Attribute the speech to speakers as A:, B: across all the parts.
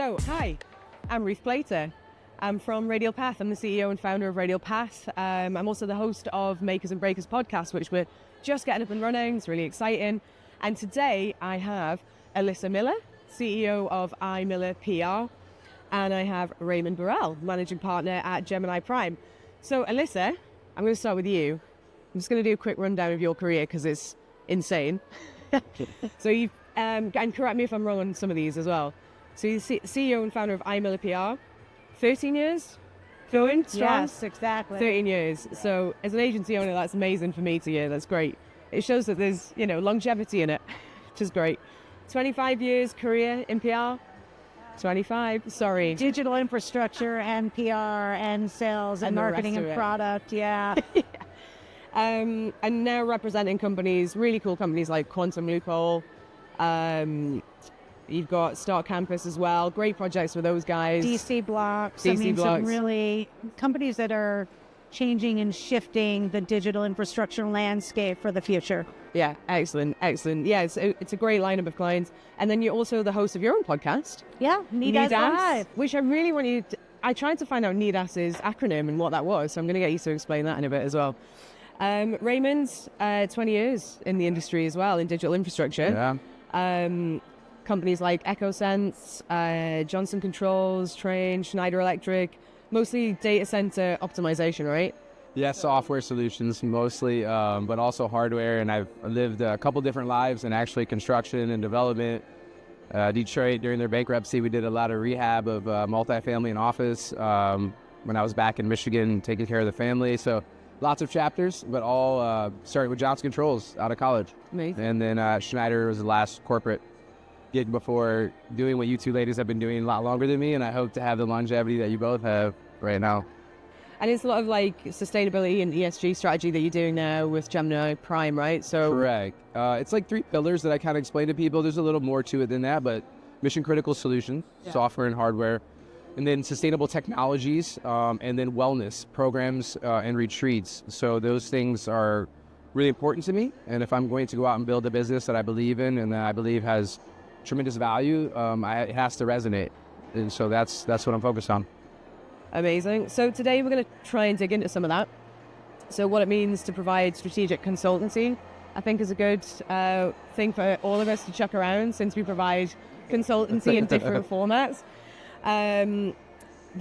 A: So, hi, I'm Ruth Plater. I'm from Radial Path. I'm the CEO and founder of Radial Path. I'm also the host of Makers and Breakers podcast, which we're just getting up and running. It's really exciting. And today I have Ilissa Miller, CEO of iMillerPR, and I have Raymond Burrell, managing partner at Gemini Prime. So, Ilissa, I'm going to start with you. I'm just going to do a quick rundown of your career because it's insane. So you've, and correct me if I'm wrong on some of these as well. So you're CEO and founder of iMillerPR, 13 years? Going strong?
B: Yes, exactly.
A: 13 years. Yeah. So as an agency owner, that's amazing for me to hear. That's great. It shows that there's, longevity in it, which is great. 25 years career in PR? 25, sorry.
B: Digital infrastructure and PR and sales and marketing and product, yeah.
A: Yeah. And now representing companies, really cool companies like Quantum Loophole. You've got Start Campus as well. Great projects with those guys.
B: DC Blocks.
A: DC Blocks.
B: Some really companies that are changing and shifting the digital infrastructure landscape for the future.
A: Yeah, excellent. Yeah, it's a great lineup of clients. And then you're also the host of your own podcast.
B: Yeah, NEDAS Live.
A: Which I really want you to... I tried to find out NEDAS's acronym and what that was, so I'm going to get you to explain that in a bit as well. Raymond's 20 years in the industry as well, in digital infrastructure. Yeah. Companies like EchoSense, Johnson Controls, Train, Schneider Electric, mostly data center optimization, right?
C: Yeah, software solutions mostly, but also hardware. And I've lived a couple different lives in actually construction and development. Detroit, during their bankruptcy, we did a lot of rehab of multifamily and office when I was back in Michigan taking care of the family. So lots of chapters, but all started with Johnson Controls out of college.
A: Amazing.
C: And then Schneider was the last corporate gig before doing what you two ladies have been doing a lot longer than me, and I hope to have the longevity that you both have right now.
A: And it's a lot of like sustainability and ESG strategy that you're doing now with Gemini Prime, right? So
C: correct. It's like 3 pillars that I kind of explain to people. There's a little more to it than that, but mission critical solutions, software and hardware, and then sustainable technologies, and then wellness programs and retreats. So those things are really important to me. And if I'm going to go out and build a business that I believe in and that I believe has tremendous value, it has to resonate. And so that's what I'm focused on.
A: Amazing. So today we're going to try and dig into some of that. So what it means to provide strategic consultancy, I think is a good thing for all of us to check around, since we provide consultancy in different formats. The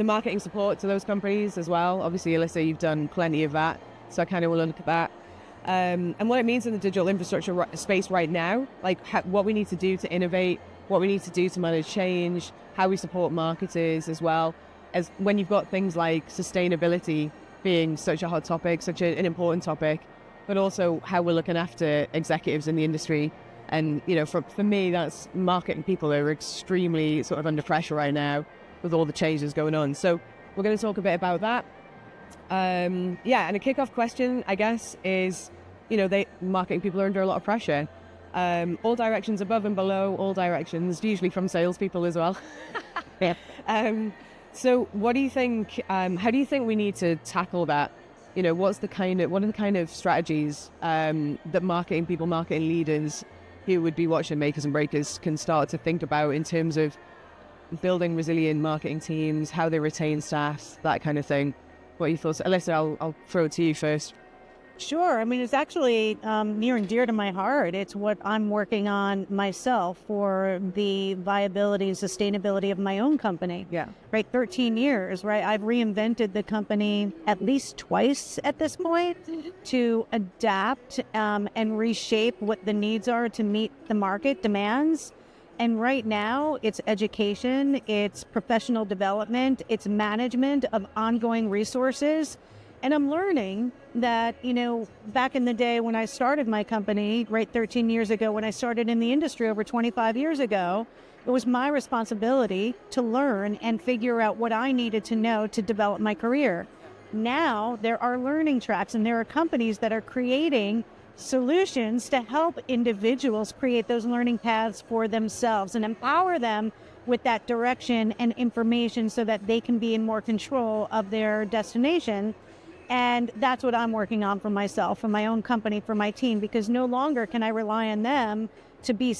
A: marketing support to those companies as well. Obviously, Ilissa, you've done plenty of that, so I kind of want to look at that. And what it means in the digital infrastructure space right now, like what we need to do to innovate, what we need to do to manage change, how we support marketers as well, as when you've got things like sustainability being such a hot topic, such an important topic, but also how we're looking after executives in the industry. And, for me, that's marketing people are extremely sort of under pressure right now with all the changes going on. So we're going to talk a bit about that. And a kickoff question, I guess, is, marketing people are under a lot of pressure. All directions, above and below, all directions, usually from salespeople as well.
B: Yeah.
A: So what do you think, how do you think we need to tackle that? What are the kind of strategies that marketing people, marketing leaders who would be watching Makers and Breakers can start to think about in terms of building resilient marketing teams, how they retain staff, that kind of thing? What are your thoughts? Ilissa, I'll throw it to you first.
B: Sure. It's actually near and dear to my heart. It's what I'm working on myself for the viability and sustainability of my own company.
A: Yeah.
B: Right. 13 years, right? I've reinvented the company at least twice at this point to adapt and reshape what the needs are to meet the market demands. And right now, it's education, it's professional development, it's management of ongoing resources. And I'm learning that, back in the day when I started my company, right, 13 years ago, when I started in the industry over 25 years ago, it was my responsibility to learn and figure out what I needed to know to develop my career. Now, there are learning tracks and there are companies that are creating solutions to help individuals create those learning paths for themselves and empower them with that direction and information so that they can be in more control of their destination. And that's what I'm working on for myself, for my own company, for my team, because no longer can I rely on them to be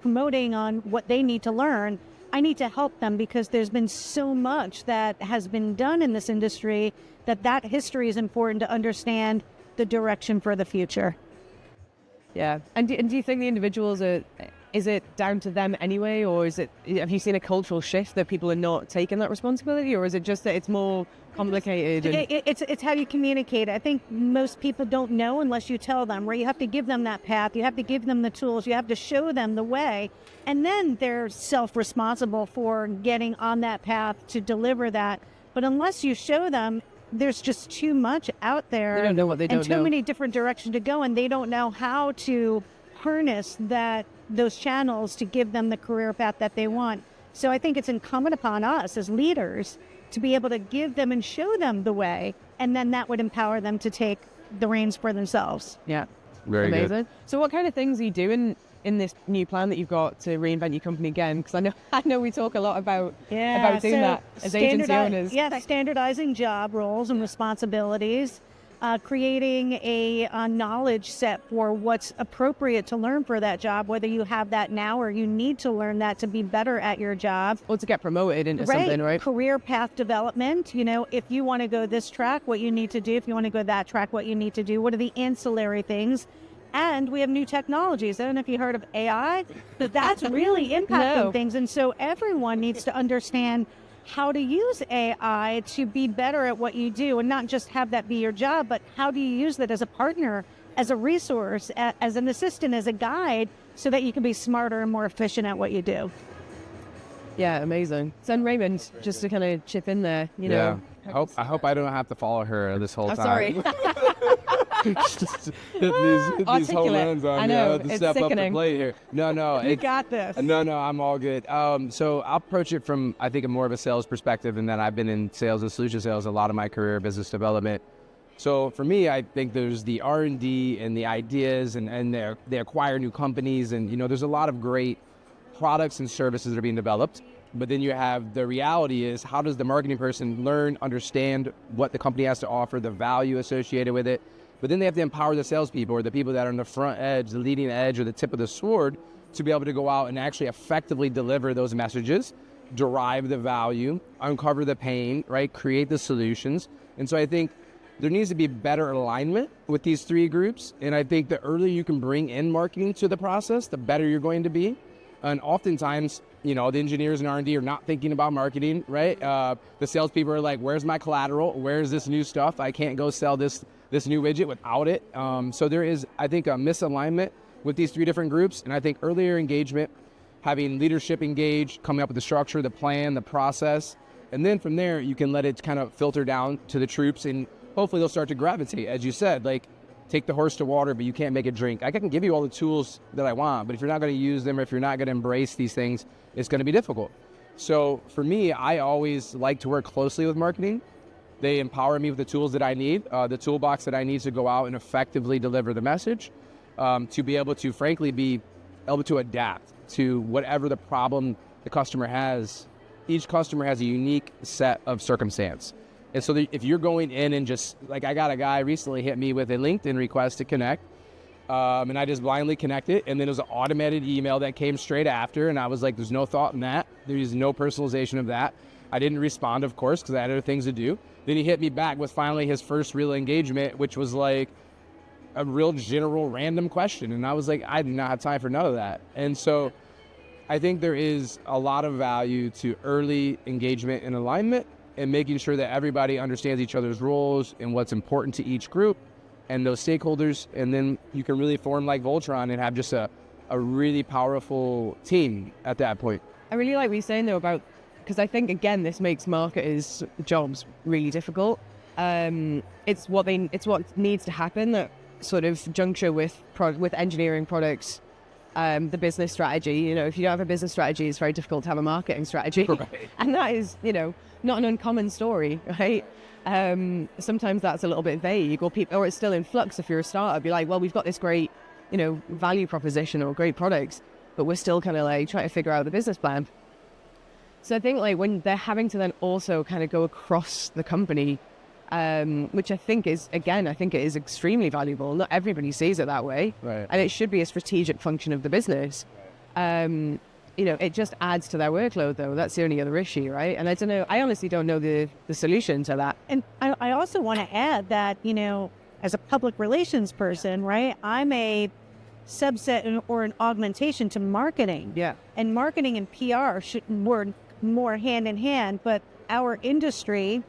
B: promoting on what they need to learn. I need to help them because there's been so much that has been done in this industry that history is important to understand the direction for the future.
A: Yeah. And do you think the individuals is it down to them anyway, or have you seen a cultural shift that people are not taking that responsibility, or is it just that it's more complicated?
B: It's how you communicate. I think most people don't know unless you tell them, right? You have to give them that path. You have to give them the tools. You have to show them the way. And then they're self-responsible for getting on that path to deliver that. But unless you show them, there's just too much out there.
A: They don't know what they don't know.
B: And too many different directions to go, and they don't know how to harness those channels to give them the career path that they want. So I think it's incumbent upon us as leaders to be able to give them and show them the way, and then that would empower them to take the reins for themselves.
A: Yeah.
C: Very
A: amazing.
C: good.
A: So what kind of things are you doing in this new plan that you've got to reinvent your company again? Because I know we talk a lot about doing that as agency owners.
B: Yeah, standardizing job roles and responsibilities, creating a knowledge set for what's appropriate to learn for that job, whether you have that now or you need to learn that to be better at your job.
A: Or to get promoted into something, right?
B: Career path development. If you want to go this track, what you need to do. If you want to go that track, what you need to do. What are the ancillary things? And we have new technologies. I don't know if you heard of AI, but that's really impacting things. And so everyone needs to understand how to use AI to be better at what you do, and not just have that be your job, but how do you use that as a partner, as a resource, as an assistant, as a guide, so that you can be smarter and more efficient at what you do.
A: Yeah, amazing. So, and Raymond, just to kind of chip in there, you know.
C: I hope I don't have to follow her this whole time.
A: Sorry.
C: Just these home runs on
A: I
C: me.
A: know,
C: I have to
A: it's
C: step
A: sickening.
C: up the plate here. No.
B: You got this.
C: No, I'm all good. So I'll approach it from, I think, more of a sales perspective, and that I've been in sales and solution sales a lot of my career, business development. So for me, I think there's the R&D and the ideas, and they acquire new companies, and there's a lot of great products and services that are being developed. But then you have the reality is, how does the marketing person learn, understand what the company has to offer, the value associated with it? But then they have to empower the salespeople, or the people that are on the front edge, the leading edge, or the tip of the sword, to be able to go out and actually effectively deliver those messages, derive the value, uncover the pain, right? Create the solutions. And so I think there needs to be better alignment with these three groups. And I think the earlier you can bring in marketing to the process, the better you're going to be. And oftentimes, the engineers and R&D are not thinking about marketing, right? The salespeople are like, where's my collateral? Where's this new stuff? I can't go sell this new widget without it. So there is, I think, a misalignment with these three different groups. And I think earlier engagement, having leadership engaged, coming up with the structure, the plan, the process. And then from there, you can let it kind of filter down to the troops, and hopefully they'll start to gravitate. As you said, like, take the horse to water, but you can't make it drink. I can give you all the tools that I want, but if you're not going to use them, or if you're not going to embrace these things, it's going to be difficult. So for me, I always like to work closely with marketing. They empower me with the tools that I need, the toolbox that I need to go out and effectively deliver the message, to be able to, frankly, be able to adapt to whatever the problem the customer has. Each customer has a unique set of circumstance. And so if you're going in and just, like, I got a guy recently hit me with a LinkedIn request to connect, and I just blindly connected, and then it was an automated email that came straight after, and I was like, there's no thought in that. There's no personalization of that. I didn't respond, of course, because I had other things to do. Then he hit me back with finally his first real engagement, which was like a real general random question. And I was like, I do not have time for none of that. And so I think there is a lot of value to early engagement and alignment, and making sure that everybody understands each other's roles and what's important to each group and those stakeholders. And then you can really form like Voltron and have just a really powerful team at that point.
A: I really like what you're saying, though, about, because I think, again, this makes marketers' jobs really difficult. It's what needs to happen, that sort of juncture with engineering products, the business strategy. If you don't have a business strategy, it's very difficult to have a marketing strategy.
C: Right.
A: And that is, not an uncommon story, right? Sometimes that's a little bit vague, or it's still in flux. If you're a startup, you're like, well, we've got this great, value proposition or great products, but we're still kind of like trying to figure out the business plan. So I think, like, when they're having to then also kind of go across the company, which I think is extremely valuable. Not everybody sees it that way.
C: Right.
A: And it should be a strategic function of the business. it just adds to their workload, though. That's the only other issue, right? And I don't know, I honestly don't know the solution to that.
B: And I also want to add that, as a public relations person, right, I'm a subset or an augmentation to marketing.
A: Yeah.
B: And marketing and PR should work more hand in hand, but our industry,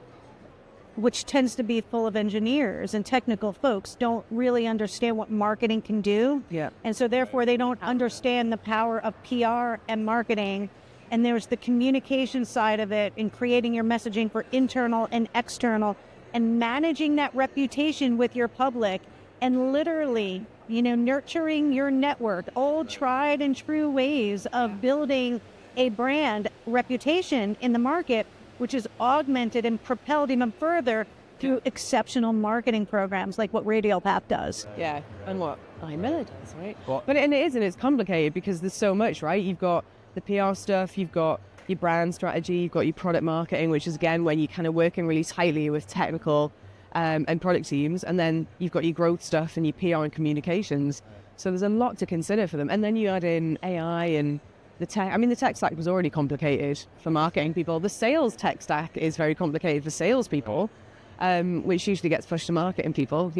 B: which tends to be full of engineers and technical folks, don't really understand what marketing can do.
A: Yeah.
B: And so therefore they don't understand the power of PR and marketing. And there's the communication side of it and creating your messaging for internal and external and managing that reputation with your public and literally, nurturing your network, old tried and true ways of building a brand reputation in the market, which is augmented and propelled even further through exceptional marketing programs like what Radial Path does.
A: Yeah, and what iMiller does, right? Well, it's complicated because there's so much, right? You've got the PR stuff, you've got your brand strategy, you've got your product marketing, which is, again, when you're kind of working really tightly with technical and product teams, and then you've got your growth stuff and your PR and communications. So there's a lot to consider for them. And then you add in AI and the tech. I mean, the tech stack was already complicated for marketing people. The sales tech stack is very complicated for salespeople, which usually gets pushed to marketing people.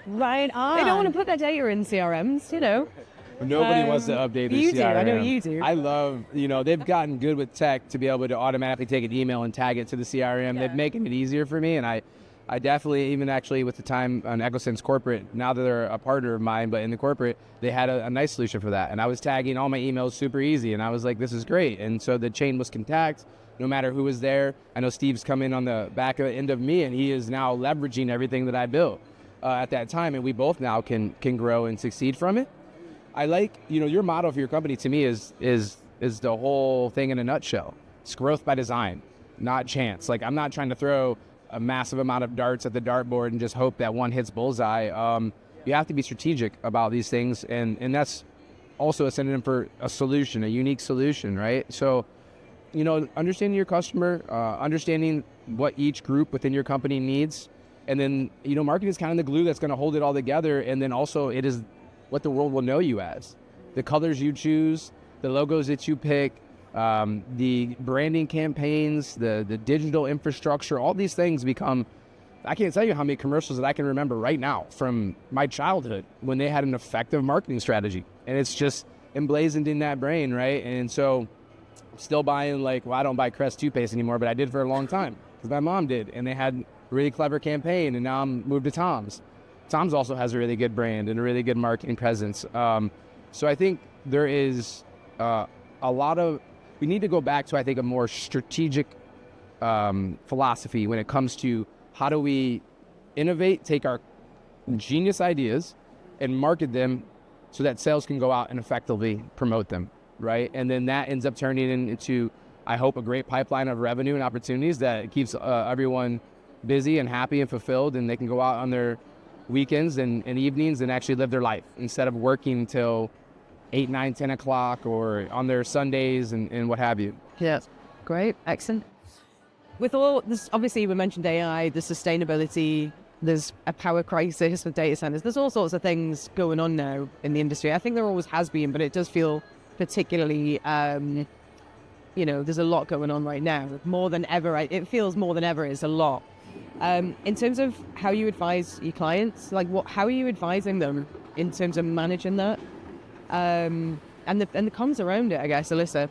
B: Right on.
A: They don't want to put their data in CRMs,
C: Nobody wants to update their
A: you
C: CRM.
A: do, I know you do.
C: I love, they've gotten good with tech to be able to automatically take an email and tag it to the CRM.
A: Yeah.
C: They've making it easier for me, and I definitely, even actually with the time on EchoSense Corporate, now that they're a partner of mine, but in the corporate, they had a nice solution for that. And I was tagging all my emails super easy, and I was like, this is great. And so the chain was contact, no matter who was there. I know Steve's come in on the back end of me, and he is now leveraging everything that I built at that time, and we both now can grow and succeed from it. I like, your motto for your company to me is the whole thing in a nutshell. It's growth by design, not chance. Like, I'm not trying to throw a massive amount of darts at the dartboard and just hope that one hits bullseye. You have to be strategic about these things, and that's also a synonym for a solution, a unique solution, right? So, understanding your customer, understanding what each group within your company needs, and then, marketing is kind of the glue that's going to hold it all together, and then also it is what the world will know you as. The colors you choose, the logos that you pick, the branding campaigns, the digital infrastructure, all these things become, I can't tell you how many commercials that I can remember right now from my childhood when they had an effective marketing strategy. And it's just emblazoned in that brain, right? And so I'm still buying, I don't buy Crest toothpaste anymore, but I did for a long time because my mom did. And they had a really clever campaign, and now I'm moved to Tom's. Tom's also has a really good brand and a really good marketing presence. So I think there is a lot of, we need to go back to, I think, a more strategic philosophy when it comes to how do we innovate, take our genius ideas and market them so that sales can go out and effectively promote them, right? And then that ends up turning into, I hope, a great pipeline of revenue and opportunities that keeps everyone busy and happy and fulfilled, and they can go out on their weekends and evenings and actually live their life instead of working till 8, 9, 10 o'clock or on their Sundays and what have you.
A: Yeah, great, excellent. With all this, obviously we mentioned AI, the sustainability, there's a power crisis with data centers. There's all sorts of things going on now in the industry. I think there always has been, but it does feel particularly, there's a lot going on right now. More than ever, it feels more than ever is a lot. In terms of how you advise your clients, how are you advising them in terms of managing that? And the cons around it, I guess, Ilissa.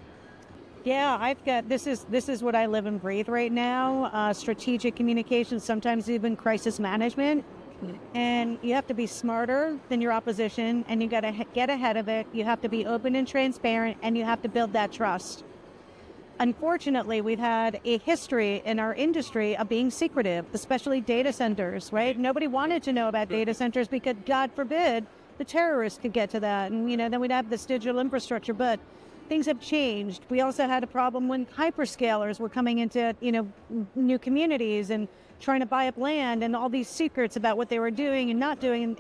B: Yeah, I've got, this is what I live and breathe right now. Strategic communication, sometimes even crisis management. And you have to be smarter than your opposition, and you got to get ahead of it. You have to be open and transparent, and you have to build that trust. Unfortunately, we've had a history in our industry of being secretive, especially data centers, right? Nobody wanted to know about data centers because, God forbid, the terrorists could get to that. And, then we'd have this digital infrastructure. But things have changed. We also had a problem when hyperscalers were coming into, new communities and trying to buy up land and all these secrets about what they were doing and not doing.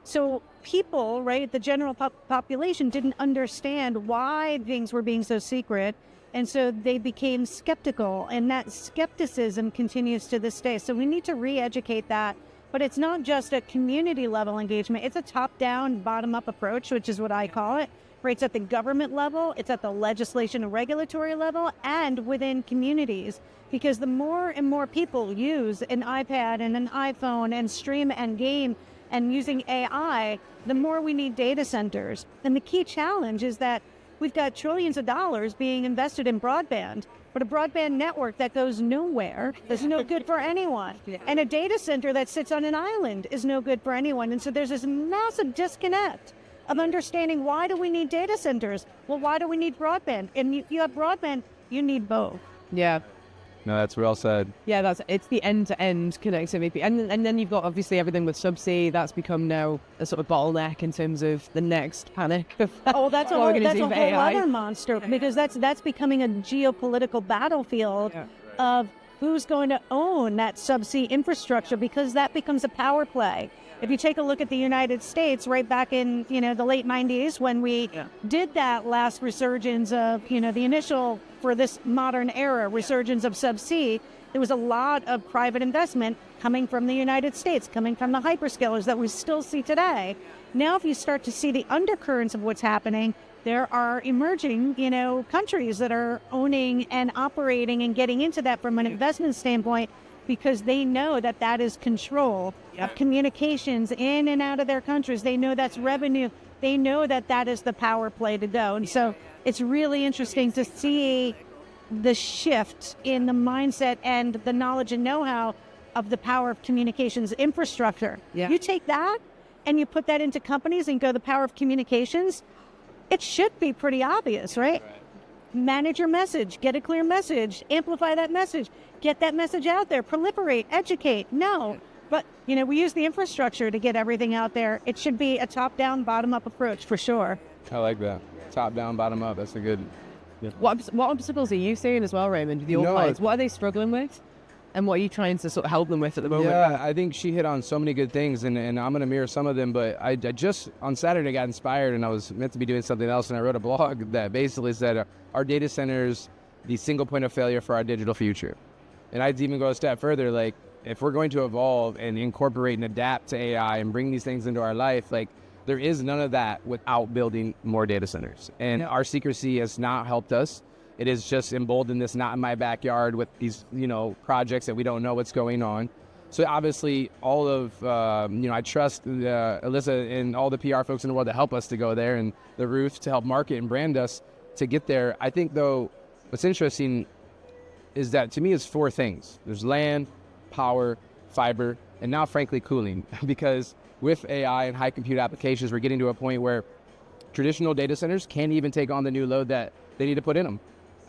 B: So people, right, the general population didn't understand why things were being so secret. And so they became skeptical, and that skepticism continues to this day. So we need to re-educate that. But it's not just a community level engagement. It's a top-down, bottom-up approach, which is what I call it. right? It's at the government level, it's at the legislation and regulatory level, and within communities. Because the more and more people use an iPad and an iPhone and stream and game and using AI, the more we need data centers. And the key challenge is that we've got trillions of dollars being invested in broadband, but a broadband network that goes nowhere is no good for anyone. And a data center that sits on an island is no good for anyone. And so there's this massive disconnect of understanding, why do we need data centers? Well, why do we need broadband? And if you have broadband, you need both.
A: Yeah.
C: No, that's well said.
A: Yeah, it's the end-to-end connectivity. And then you've got obviously everything with subsea. That's become now a sort of bottleneck in terms of the next panic.
B: Oh, that's a whole
A: AI.
B: other monster, because that's becoming a geopolitical battlefield of who's going to own that subsea infrastructure, because that becomes a power play. If you take a look at the United States, right back in, the late 90s, when we did that last resurgence of, the initial, for this modern era, resurgence of subsea, there was a lot of private investment coming from the United States, coming from the hyperscalers that we still see today. Now, if you start to see the undercurrents of what's happening, there are emerging, countries that are owning and operating and getting into that from an investment standpoint, because they know that that is control of communications in and out of their countries. They know that's revenue. They know that that is the power play to go. And so it's really interesting to see the shift in the mindset and the knowledge and know-how of the power of communications infrastructure.
A: Yeah.
B: You take that and you put that into companies and go the power of communications, it should be pretty obvious, right? Manage your message, get a clear message, amplify that message, get that message out there, proliferate, educate. No, but we use the infrastructure to get everything out there. It should be a top-down, bottom-up approach for sure.
C: I like that. Top-down, bottom-up. That's a good. Yeah.
A: What obstacles are you seeing as well, Raymond, with your clients? What are they struggling with? And what are you trying to sort of help them with at the moment?
C: Yeah, I think she hit on so many good things, and I'm going to mirror some of them, but I just, on Saturday, got inspired, and I was meant to be doing something else, and I wrote a blog that basically said, our data centers, the single point of failure for our digital future. And I'd even go a step further, like, if we're going to evolve and incorporate and adapt to AI and bring these things into our life, like, there is none of that without building more data centers. And our secrecy has not helped us. It is just emboldened this not in my backyard with these, projects that we don't know what's going on. So obviously all of, I trust Ilissa and all the PR folks in the world to help us to go there, and the Ruth to help market and brand us to get there. I think though, what's interesting is that to me it's four things. There's land, power, fiber, and now frankly cooling, because with AI and high compute applications, we're getting to a point where traditional data centers can't even take on the new load that they need to put in them.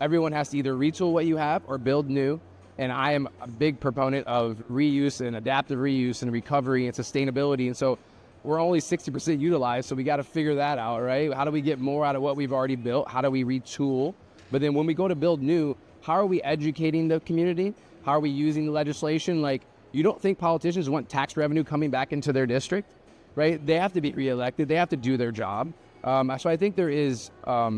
C: Everyone has to either retool what you have or build new. And I am a big proponent of reuse and adaptive reuse and recovery and sustainability. And so we're only 60% utilized. So we got to figure that out, right? How do we get more out of what we've already built? How do we retool? But then when we go to build new, how are we educating the community? How are we using the legislation? Like, you don't think politicians want tax revenue coming back into their district, right? They have to be reelected. They have to do their job. So I think there is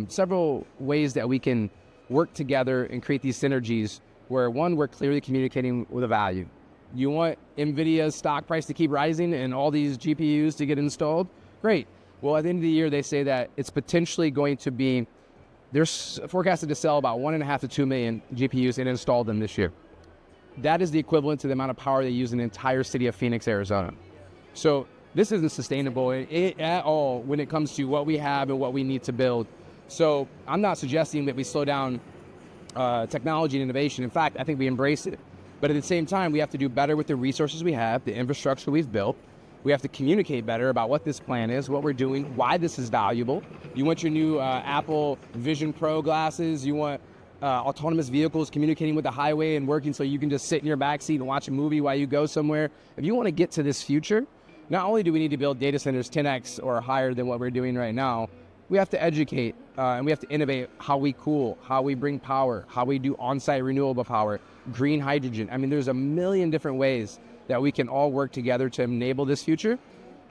C: several ways that we can work together and create these synergies where, one, we're clearly communicating with a value. You want NVIDIA's stock price to keep rising and all these GPUs to get installed? Great. Well, at the end of the year, they say that it's potentially going to be, they're forecasted to sell about 1.5 to 2 million GPUs and install them this year. That is the equivalent to the amount of power they use in the entire city of Phoenix, Arizona. So this isn't sustainable at all when it comes to what we have and what we need to build. So I'm not suggesting that we slow down technology and innovation. In fact, I think we embrace it. But at the same time, we have to do better with the resources we have, the infrastructure we've built. We have to communicate better about what this plan is, what we're doing, why this is valuable. You want your new Apple Vision Pro glasses. You want autonomous vehicles communicating with the highway and working so you can just sit in your backseat and watch a movie while you go somewhere. If you want to get to this future, not only do we need to build data centers 10x or higher than what we're doing right now, we have to educate and we have to innovate how we cool, how we bring power, how we do on-site renewable power, green hydrogen. I mean, there's a million different ways that we can all work together to enable this future.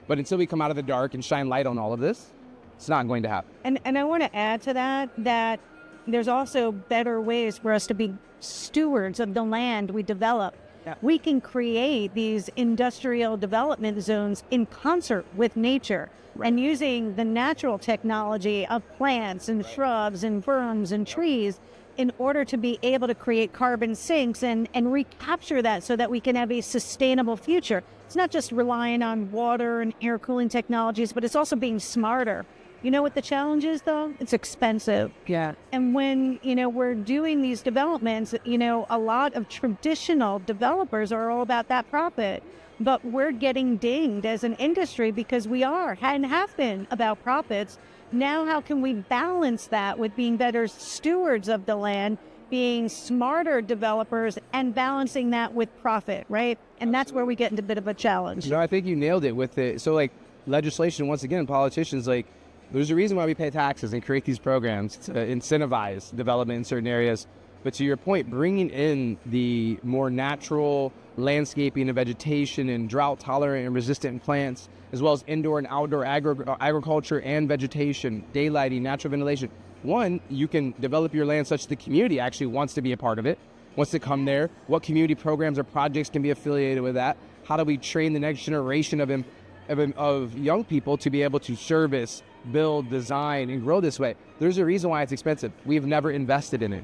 C: But until we come out of the dark and shine light on all of this, it's not going to happen.
B: And I want to add to that there's also better ways for us to be stewards of the land we develop. We can create these industrial development zones in concert with nature and using the natural technology of plants and shrubs and ferns and trees in order to be able to create carbon sinks and recapture that so that we can have a sustainable future. It's not just relying on water and air cooling technologies, but it's also being smarter. You know what the challenge is, though? It's expensive.
A: Yeah.
B: And when, we're doing these developments, a lot of traditional developers are all about that profit. But we're getting dinged as an industry because we are and have been about profits. Now, how can we balance that with being better stewards of the land, being smarter developers, and balancing that with profit, right? And that's where we get into a bit of a challenge.
C: No, I think you nailed it with it. So, legislation, once again, politicians, there's a reason why we pay taxes and create these programs to incentivize development in certain areas. But to your point, bringing in the more natural landscaping and vegetation and drought-tolerant and resistant plants, as well as indoor and outdoor agriculture and vegetation, daylighting, natural ventilation. One, you can develop your land such that the community actually wants to be a part of it, wants to come there. What community programs or projects can be affiliated with that? How do we train the next generation of young people to be able to service, build, design, and grow this way? There's a reason why it's expensive. We've never invested in it.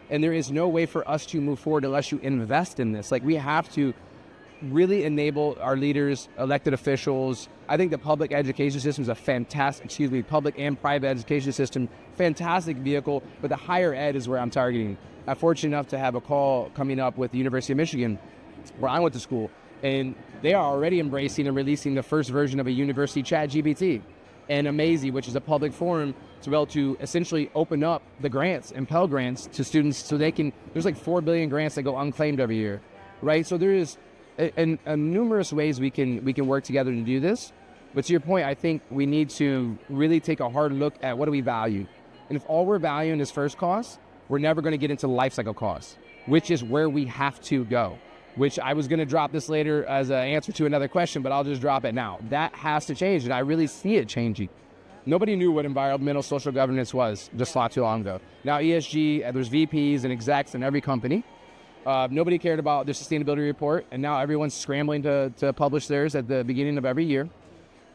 C: And there is no way for us to move forward unless you invest in this. We have to really enable our leaders, elected officials. I think the public education system is a fantastic, public and private education system, fantastic vehicle, but the higher ed is where I'm targeting. I'm fortunate enough to have a call coming up with the University of Michigan, where I went to school, and they are already embracing and releasing the first version of a university chat GPT and Amazing, which is a public forum to be able to essentially open up the grants and Pell Grants to students so they can, there's 4 billion grants that go unclaimed every year, right? So there is numerous ways we can work together to do this. But to your point, I think we need to really take a hard look at what do we value. And if all we're valuing is first cost, we're never going to get into life cycle costs, which is where we have to go, which I was going to drop this later as an answer to another question, but I'll just drop it now. That has to change, and I really see it changing. Nobody knew what environmental social governance was just not too long ago. Now ESG, there's VPs and execs in every company. Nobody cared about their sustainability report, and now everyone's scrambling to publish theirs at the beginning of every year.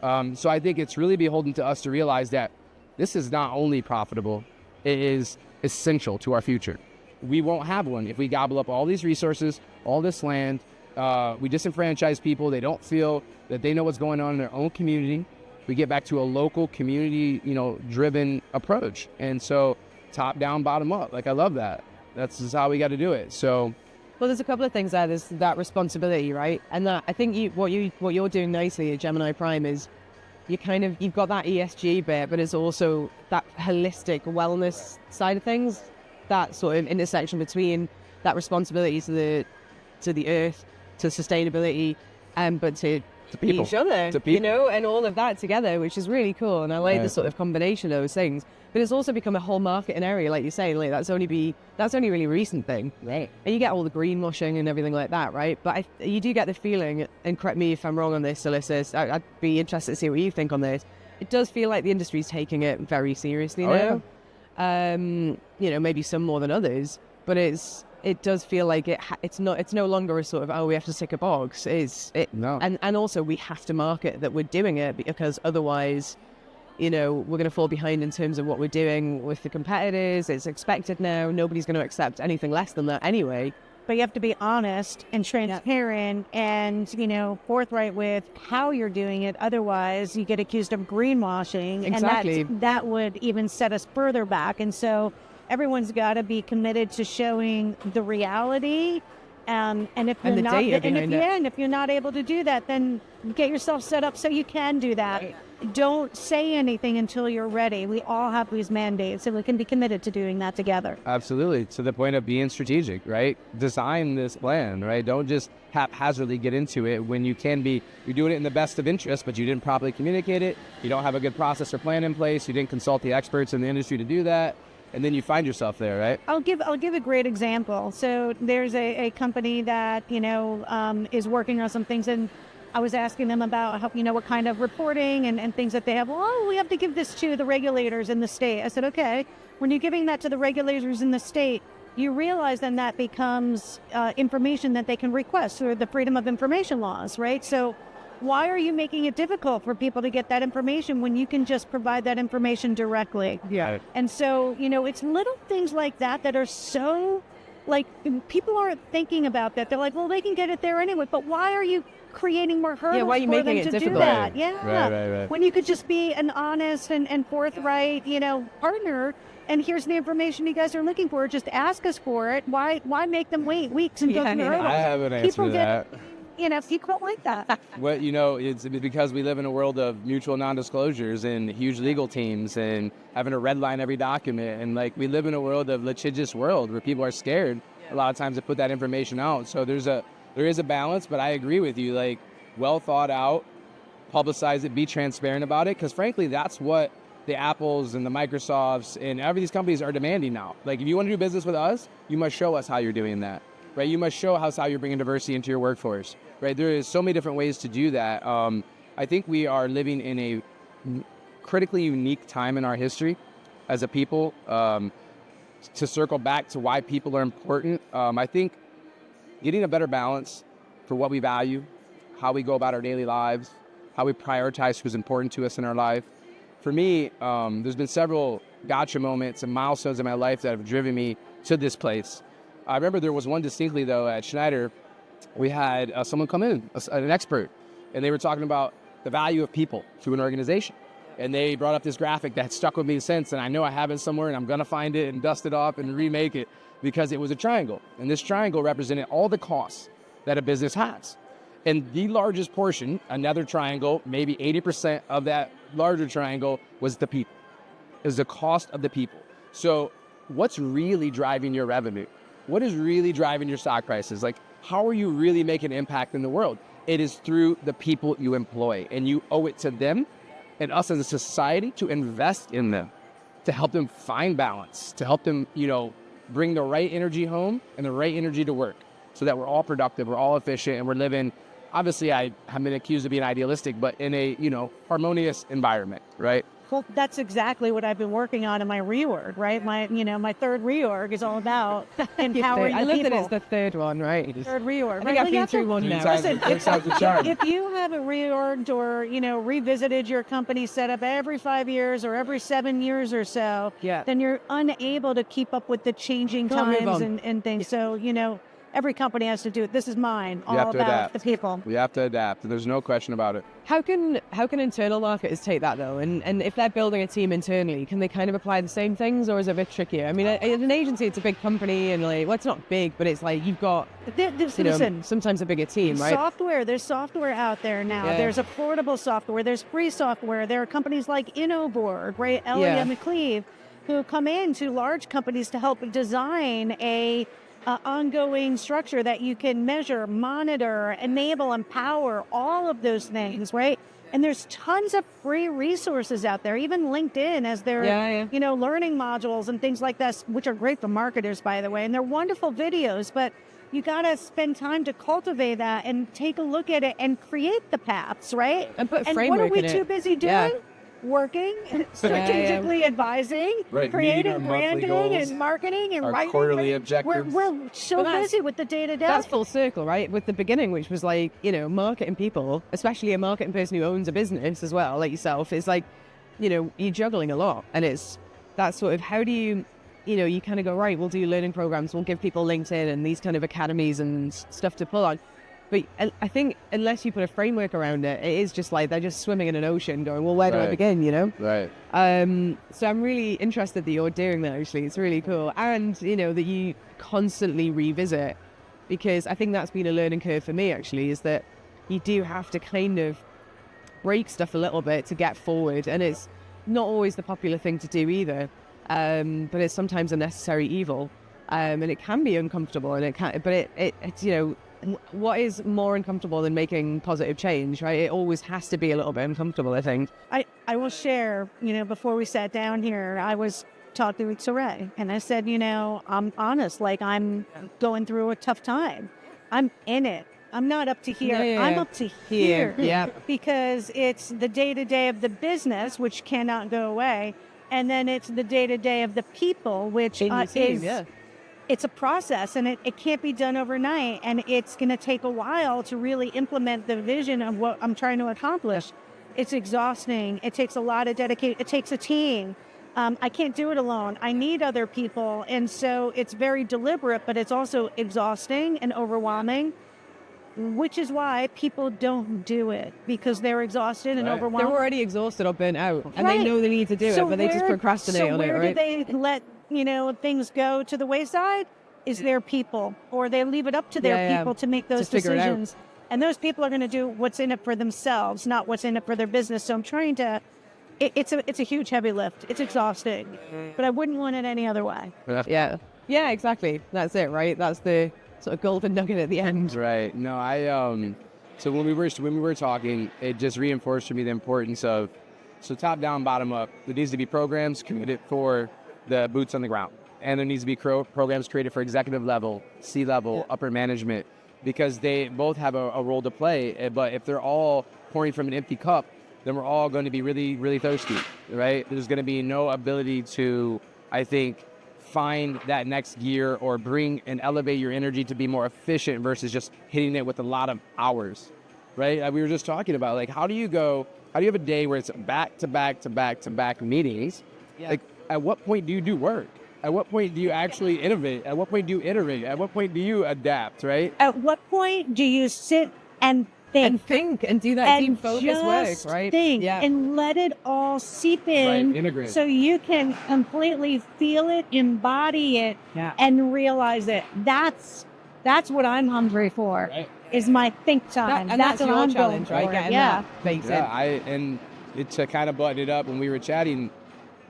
C: So I think it's really beholden to us to realize that this is not only profitable, it is essential to our future. We won't have one if we gobble up all these resources, all this land. We disenfranchise people. They don't feel that they know what's going on in their own community. We get back to a local community, driven approach. And so top down, bottom up. I love that. That's just how we got to do it. So,
A: well, there's a couple of things there. There's that responsibility, right? And that I think what you're doing nicely at Gemini Prime is you've got that ESG bit, but it's also that holistic wellness side of things. That sort of intersection between that responsibility to the earth, to sustainability, but to
C: people,
A: each other,
C: to people.
A: and all of that together, which is really cool. And I like the sort of combination of those things. But it's also become a whole marketing area, like you say. That's only really a recent thing,
C: right?
A: And you get all the greenwashing and everything like that, right? But you do get the feeling, and correct me if I'm wrong on this, Ilissa, I'd be interested to see what you think on this. It does feel like the industry's taking it very seriously now. Yeah. Maybe some more than others, but it does feel like it's no longer a sort of, we have to tick a box.
C: No.
A: And also we have to market that we're doing it, because otherwise, we're going to fall behind in terms of what we're doing with the competitors. It's expected now. Nobody's going to accept anything less than that anyway.
B: But you have to be honest and transparent and, forthright with how you're doing it. Otherwise, you get accused of greenwashing.
A: Exactly.
B: And that would even set us further back. And so everyone's got to be committed to showing the reality. And if you're not able to do that, then get yourself set up so you can do that.
A: Right.
B: Don't say anything until you're ready. We all have these mandates, and we can be committed to doing that together.
C: Absolutely. To the point of being strategic, right? Design this plan, right? Don't just haphazardly get into it when you're doing it in the best of interest, but you didn't properly communicate it. You don't have a good process or plan in place. You didn't consult the experts in the industry to do that. And then you find yourself there, right?
B: I'll give a great example. So there's a company that, is working on some things, and I was asking them about how, what kind of reporting and things that they have. Well, we have to give this to the regulators in the state. I said, okay, when you're giving that to the regulators in the state, you realize then that becomes information that they can request through the Freedom of Information laws, right? So why are you making it difficult for people to get that information when you can just provide that information directly?
A: Yeah.
B: And so, it's little things like that that are so, like, people aren't thinking about that. They're like, well, they can get it there anyway, but why are you creating more hurdles
A: why are you
B: for
A: making
B: them
A: it
B: to
A: difficult?
B: do that?
C: Right.
B: Yeah.
C: Right.
B: When you could just be an honest and forthright, partner, and here's the information you guys are looking for. Just ask us for it. Why make them wait weeks and go through hurdles?
C: I have an answer to that.
B: People like that.
C: What it's because we live in a world of mutual non-disclosures and huge legal teams and having to redline every document, and like we live in a world of litigious world where people are scared a lot of times to put that information out. So there is a balance, but I agree with you. Like, well thought out, publicize it, be transparent about it, because frankly, that's what the Apples and the Microsofts and every these companies are demanding now. Like, if you want to do business with us, you must show us how you're doing that, right? You must show us how you're bringing diversity into your workforce. Right, there is so many different ways to do that. I think we are living in a critically unique time in our history as a people. To circle back to why people are important, I think getting a better balance for what we value, how we go about our daily lives, how we prioritize who's important to us in our life. For me, there's been several gotcha moments and milestones in my life that have driven me to this place. I remember there was one distinctly, though, at Schneider. We had someone come in, an expert, and they were talking about the value of people to an organization. And they brought up this graphic that stuck with me since, and I know I have it somewhere, and I'm going to find it and dust it off and remake it, because it was a triangle. And this triangle represented all the costs that a business has. And the largest portion, another triangle, maybe 80% of that larger triangle, was the people. It was the cost of the people. So what's really driving your revenue? What is really driving your stock prices? Like, how are you really making an impact in the world? It is through the people you employ, and you owe it to them and us as a society to invest in them, to help them find balance, to help them, bring the right energy home and the right energy to work, so that we're all productive, we're all efficient, and we're living, obviously I have been accused of being idealistic, but in a, harmonious environment, right?
B: Well, that's exactly what I've been working on in my reorg, right? My third reorg is all about empowering the people.
A: I love that it's the third one, right?
B: Third reorg.
A: I think I've been through one now.
B: Listen, if you haven't reorged or, revisited your company setup every 5 years or every 7 years or so, then you're unable to keep up with the changing times and things. So, every company has to do it. This is mine, all about
C: adapt.
B: The people.
C: We have to adapt, and there's no question about it.
A: How can internal marketers take that, though? And if they're building a team internally, can they kind of apply the same things, or is it a bit trickier? I mean, at an agency, it's a big company, and it's not big, but it's like you've got sometimes a bigger team, right?
B: There's software out there now. Yeah. There's affordable software. There's free software. There are companies like InnoBoard, right? Elliot McCleve, who come into large companies to help design a ongoing structure that you can measure, monitor, enable, empower, all of those things, right? And there's tons of free resources out there, even LinkedIn as their, learning modules and things like that, which are great for marketers, by the way. And they're wonderful videos, but you got to spend time to cultivate that and take a look at it and create the paths, right?
A: And put a framework in it.
B: And what are we too busy doing?
A: Yeah.
B: Working, strategically advising, creating branding and marketing and writing.
C: Quarterly objectives.
B: We're so busy with the day-to-day.
A: That's full circle, right? With the beginning, which was like, marketing people, especially a marketing person who owns a business as well, like yourself, is like, you're juggling a lot. And it's that sort of, how do you, you kind of go, right, we'll do learning programs, we'll give people LinkedIn and these kind of academies and stuff to pull on. But I think unless you put a framework around it, it is just like they're just swimming in an ocean going, well, where do I begin,
C: Right.
A: So I'm really interested that you're doing that, actually. It's really cool. And, that you constantly revisit, because I think that's been a learning curve for me, actually, is that you do have to kind of break stuff a little bit to get forward. And it's not always the popular thing to do either, but it's sometimes a necessary evil. And it can be uncomfortable, and it's, what is more uncomfortable than making positive change, right? It always has to be a little bit uncomfortable, I think.
B: I will share, before we sat down here, I was talking with Saray, and I said, I'm honest, like I'm going through a tough time. I'm in it. I'm not up to here.
A: Yeah.
B: I'm up to here.
A: Yeah.
B: Because it's the day-to-day of the business, which cannot go away. And then it's the day-to-day of the people, which is it's a process, and it can't be done overnight, and it's going to take a while to really implement the vision of what I'm trying to accomplish. It's exhausting. It takes a lot of dedication. It takes a team. I can't do it alone. I need other people. And so it's very deliberate, but it's also exhausting and overwhelming, which is why people don't do it, because they're exhausted and overwhelmed.
A: They're already exhausted or burnt out, and
B: Right.
A: they know they need to do it, but they just procrastinate on it,
B: where
A: right?
B: do they let, things go to the wayside? Is their people, or they leave it up to their people to make those
A: figure it out.
B: decisions. And those people are going to do what's in it for themselves, not what's in it for their business. So I'm trying to, it's a huge heavy lift. It's exhausting, but I wouldn't want it any other way.
A: Yeah, exactly. That's it, right? That's the sort of golden nugget at the end.
C: Right. No, so when we were talking, it just reinforced for me the importance of, so top down, bottom up, there needs to be programs committed for the boots on the ground. And there needs to be programs created for executive level, C-level, upper management, because they both have a role to play. But if they're all pouring from an empty cup, then we're all going to be really, really thirsty, right? There's going to be no ability to, I think, find that next gear or bring and elevate your energy to be more efficient versus just hitting it with a lot of hours, right? We were just talking about, like, how do you have a day where it's back to back to back to back meetings? Yeah. Like, at what point do you do work? At what point do you actually innovate? At what point do you iterate? At what point do you adapt, right?
B: At what point do you sit and think
A: And do that deep focus work, right?
B: Think and let it all seep in,
C: Right, integrate.
B: so you can completely feel it, embody it, and realize it. That's what I'm hungry for.
C: Right.
B: Is my think time.
A: That's
B: what
A: your
B: I'm
A: challenge,
B: going
A: right?
B: for.
A: Getting
B: Yeah.
A: that baked in.
C: To kind of button it up when we were chatting,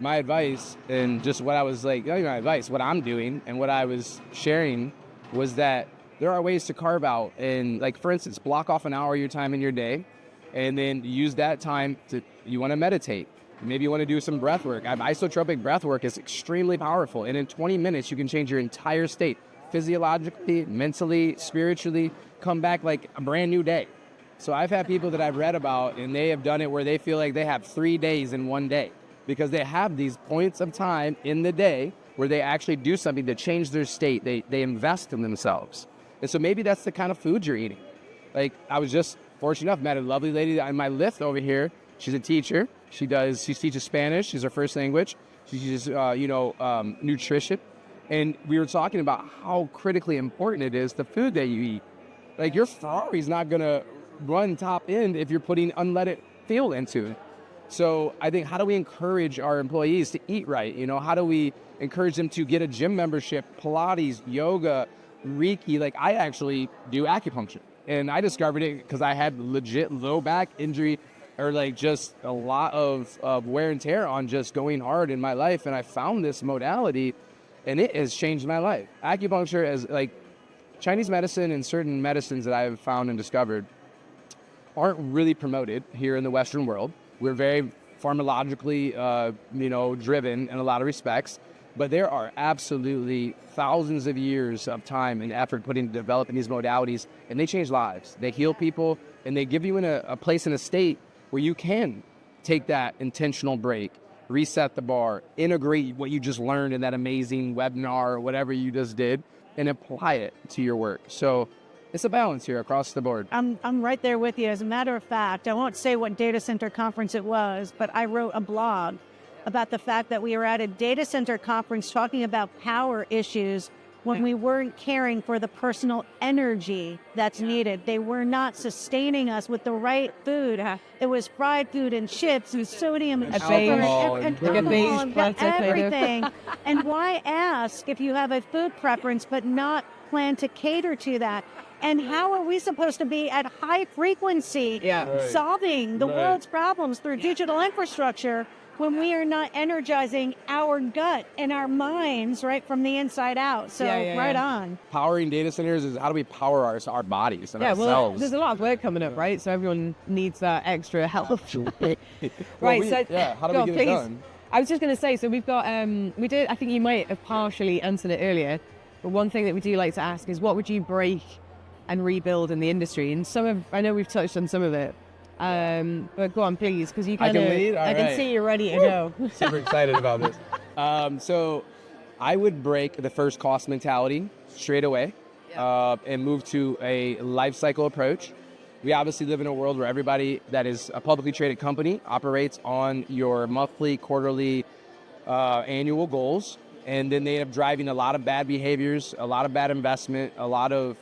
C: my advice and just what I was like, not even my advice, what I'm doing and what I was sharing was that there are ways to carve out and, like, for instance, block off an hour of your time in your day and then use that time you want to meditate. Maybe you want to do some breath work. Isotropic breath work is extremely powerful. And in 20 minutes, you can change your entire state, physiologically, mentally, spiritually, come back like a brand new day. So I've had people that I've read about, and they have done it where they feel like they have 3 days in one day because they have these points of time in the day where they actually do something to change their state. They invest in themselves. And so maybe that's the kind of food you're eating. Like, I was just fortunate enough, met a lovely lady on my lift over here. She's a teacher. She teaches Spanish. She's her first language. She teaches, nutrition. And we were talking about how critically important it is, the food that you eat. Like, your Ferrari's not going to run top end if you're putting unleaded fuel into it. So I think, how do we encourage our employees to eat right? How do we encourage them to get a gym membership, Pilates, yoga, Reiki? Like, I actually do acupuncture, and I discovered it because I had legit low back injury, or like just a lot of wear and tear on just going hard in my life. And I found this modality, and it has changed my life. Acupuncture, as like Chinese medicine and certain medicines that I've found and discovered, aren't really promoted here in the Western world. We're very pharmacologically, driven in a lot of respects, but there are absolutely thousands of years of time and effort put into developing these modalities, and they change lives. They heal people, and they give you in a place in a state where you can take that intentional break, reset the bar, integrate what you just learned in that amazing webinar or whatever you just did, and apply it to your work. So it's a balance here across the board.
B: I'm right there with you. As a matter of fact, I won't say what data center conference it was, but I wrote a blog about the fact that we were at a data center conference talking about power issues when we weren't caring for the personal energy that's needed. They were not sustaining us with the right food. It was fried food and chips and sodium and sugar
C: alcohol
B: and
C: and
B: alcohol and
A: plastic
B: everything. And why ask if you have a food preference but not plan to cater to that? And how are we supposed to be at high frequency solving the world's problems through digital infrastructure when we are not energizing our gut and our minds right from the inside out? So right on.
C: Powering data centers is how do we power our bodies and
A: Well,
C: ourselves?
A: there's a lot of work coming up, right? So everyone needs that extra help.
C: Well, how do we get it done?
A: I was just going to say, so we've got, I think you might have partially answered it earlier, but one thing that we do like to ask is, what would you break and rebuild in the industry? And I know we've touched on some of it, but go on, please, because you kind of,
C: I can
A: see you're ready to go.
C: Super excited about this. So I would break the first cost mentality straight away and move to a life cycle approach. We obviously live in a world where everybody that is a publicly traded company operates on your monthly, quarterly, annual goals. And then they end up driving a lot of bad behaviors, a lot of bad investment, a lot of,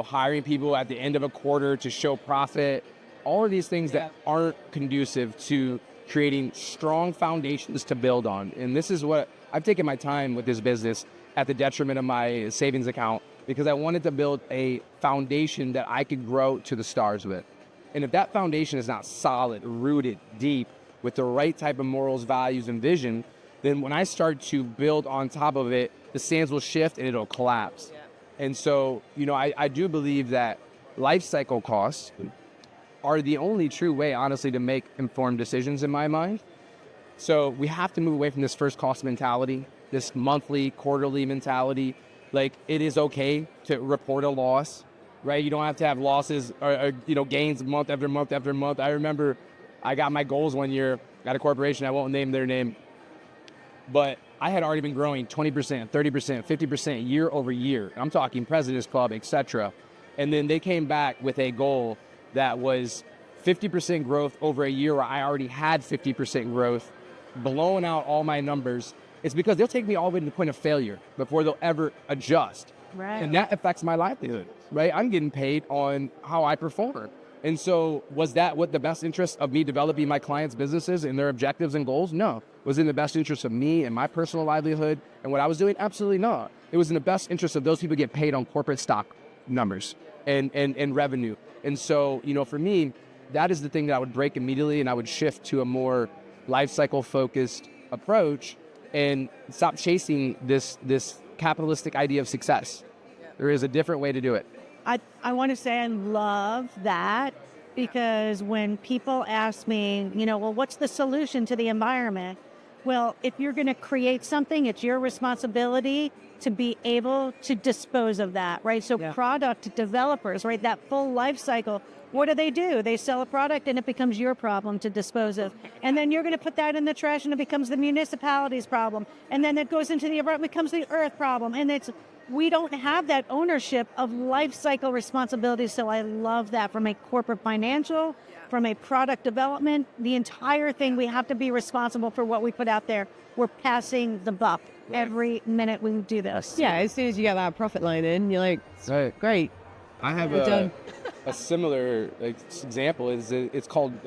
C: hiring people at the end of a quarter to show profit, all of these things that aren't conducive to creating strong foundations to build on. And this is what I've taken my time with this business at the detriment of my savings account, because I wanted to build a foundation that I could grow to the stars with. And if that foundation is not solid, rooted, deep, with the right type of morals, values, and vision, then when I start to build on top of it, the sands will shift and it'll collapse. And so, I do believe that life cycle costs are the only true way, honestly, to make informed decisions in my mind. So we have to move away from this first cost mentality, this monthly, quarterly mentality. Like, it is okay to report a loss, right? You don't have to have losses or gains month after month after month. I remember I got my goals one year at a corporation. I won't name their name, but I had already been growing 20%, 30%, 50% year over year. I'm talking President's Club, etc. And then they came back with a goal that was 50% growth over a year where I already had 50% growth, blowing out all my numbers. It's because they'll take me all the way to the point of failure before they'll ever adjust.
B: Right.
C: And that affects my livelihood, right? I'm getting paid on how I perform. And so was that what the best interest of me developing my clients' businesses and their objectives and goals? No. Was it in the best interest of me and my personal livelihood and what I was doing? Absolutely not. It was in the best interest of those people get paid on corporate stock numbers and revenue. And so, for me, that is the thing that I would break immediately, and I would shift to a more life cycle focused approach and stop chasing this capitalistic idea of success. There is a different way to do it.
B: I want to say I love that, because when people ask me, well, what's the solution to the environment? Well, if you're going to create something, it's your responsibility to be able to dispose of that, right? So product developers, right, that full life cycle, what do? They sell a product and it becomes your problem to dispose of. And then you're going to put that in the trash and it becomes the municipality's problem. And then it goes into the environment, becomes the earth problem. And we don't have that ownership of life cycle responsibility. So I love that from a corporate financial, from a product development, the entire thing, we have to be responsible for what we put out there. We're passing the buck every minute we do this.
A: Yeah, as soon as you get that profit line in, you're like, great.
C: I have a similar example. It's called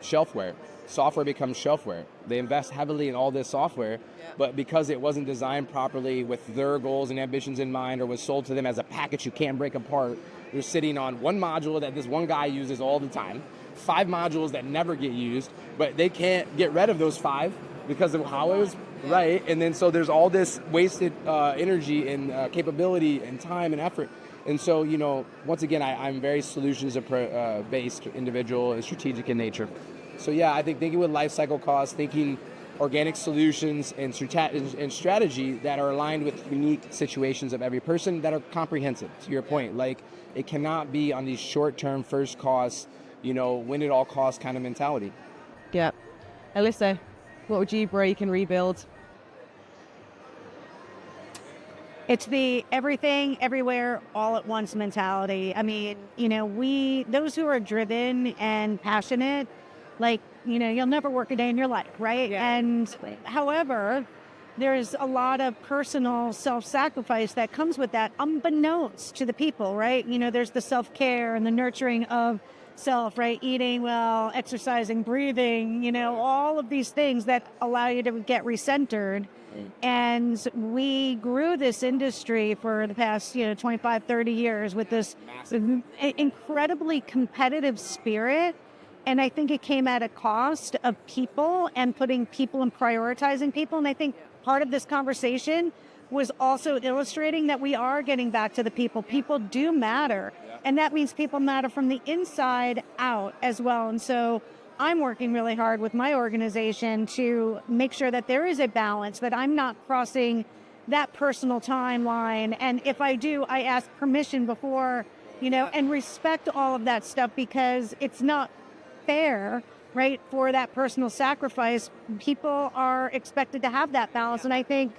C: shelfware. Software becomes shelfware. They invest heavily in all this software, but because it wasn't designed properly with their goals and ambitions in mind, or was sold to them as a package you can't break apart, you're sitting on one module that this one guy uses all the time, 5 modules that never get used, but they can't get rid of those 5 because of how it was right. And then so there's all this wasted energy and capability and time and effort. And so, once again, I'm very solutions-based individual and strategic in nature. So yeah, I think thinking with life cycle costs, thinking organic solutions and strategy that are aligned with unique situations of every person that are comprehensive, to your point. Like, it cannot be on these short-term first costs, win at all costs kind of mentality.
A: Yeah. Ilissa, what would you break and rebuild?
B: It's the everything, everywhere, all at once mentality. I mean, those who are driven and passionate, you'll never work a day in your life, right? Yeah. And however, there's a lot of personal self-sacrifice that comes with that, unbeknownst to the people, right? There's the self-care and the nurturing of self, right? Eating well, exercising, breathing, all of these things that allow you to get recentered. And we grew this industry for the past, 25, 30 years with this incredibly competitive spirit. And I think it came at a cost of people and putting people and prioritizing people. And I think part of this conversation was also illustrating that we are getting back to the people. People do matter. And that means people matter from the inside out as well. And so I'm working really hard with my organization to make sure that there is a balance, that I'm not crossing that personal timeline. And if I do, I ask permission before, and respect all of that stuff, because it's not fair, right? For that personal sacrifice, people are expected to have that balance. And I think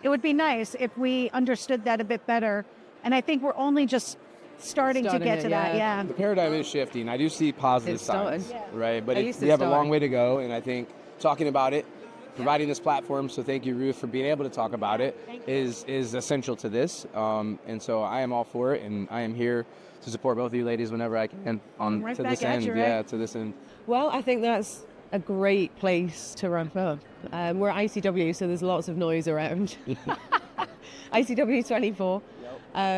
B: it would be nice if we understood that a bit better. And I think we're only just starting to get to that. Yeah.
C: The paradigm is shifting. I do see positive signs, right? But we have a long way to go, and I think talking about it, providing this platform, so thank you, Ruth, for being able to talk about it, is essential to this. And so I am all for it, and I am here to support both of you ladies whenever I can to this end. Yeah, to this end.
A: Well, I think that's a great place to wrap up. We're at ICW, so there's lots of noise around. ICW 24.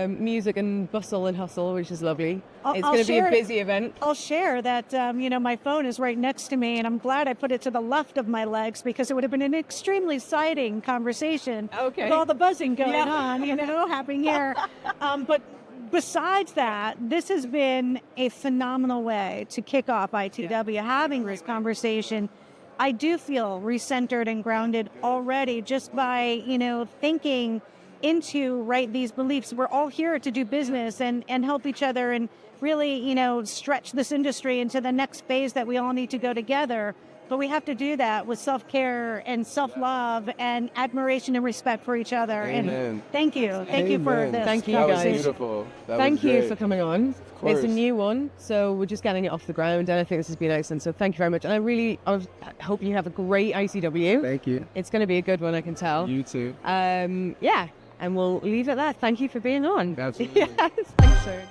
A: Music and bustle and hustle, which is lovely. It's going to be a busy event.
B: I'll share that, my phone is right next to me, and I'm glad I put it to the left of my legs because it would have been an extremely exciting conversation with all the buzzing going on, happening here. But besides that, this has been a phenomenal way to kick off ITW, having this conversation. I do feel recentered and grounded already just by, thinking into these beliefs. We're all here to do business and help each other and really, stretch this industry into the next phase that we all need to go together. But we have to do that with self-care and self-love and admiration and respect for each other.
C: Amen.
B: And thank you. Thank you for this.
A: Thank you,
C: that
A: guys.
C: Was beautiful.
A: Thank you for coming on.
C: Of course.
A: It's a new one, so we're just getting it off the ground, and I think this has been excellent. So thank you very much. And I hope you have a great ICW.
C: Thank you.
A: It's going to be a good one, I can tell.
C: You too.
A: And we'll leave it there. Thank you for being on.
C: Absolutely.
A: Yes, thanks, sir.